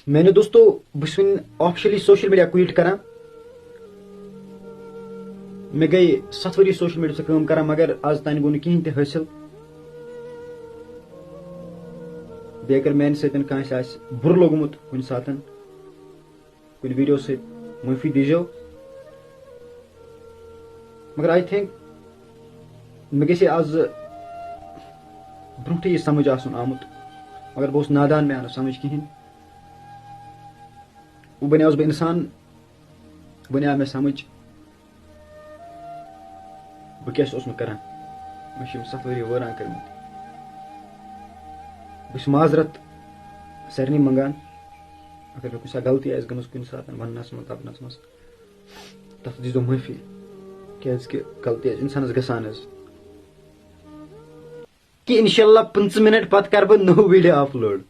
میں نے دوستو بس آفیشلی سوشل میڈیا کویٹ کران میں گئی 7 ؤری سوشل میڈیا سے کام کران مگر آز تان گو کہین تہ حاصل بیٚیہِ اگر میانہِ سۭتۍ کٲنٛسہِ آسہِ بُرٕ لوٚگمُت کُنہِ ساتہٕ کُنہِ ویڈیو سۭتۍ معٲفی دیٖزیو مگر آی تھِنک مےٚ گژھِ آز برونٛٹھٕے یہِ سمجھ آسُن آمُت مگر بہٕ اوسُس نادان مےٚ آو نہٕ سمجھ کِہیٖنۍ وۄنۍ بنیوس بہٕ اِنسان وۄنۍ آو مےٚ سمجھ بہٕ کیٛاہ اوسُس نہٕ کران مےٚ چھِ یِم 7 ؤری وٲران کٔرمٕتۍ بہٕ چھُس معذرت سارنٕے منٛگان اگر مےٚ کُنہِ ساتہٕ غلطی آسہِ گٔمٕژ کُنہِ ساتہٕ وننس منٛز دپنس منٛز تتھ دیٖزیو معٲفی کیٛازِ غلطی آسہِ انسانس گژھان حظ کہ انشاءاللہ 15 منٹ پتہٕ کرٕ بہٕ نوٚو ویڈیو اپلوڈ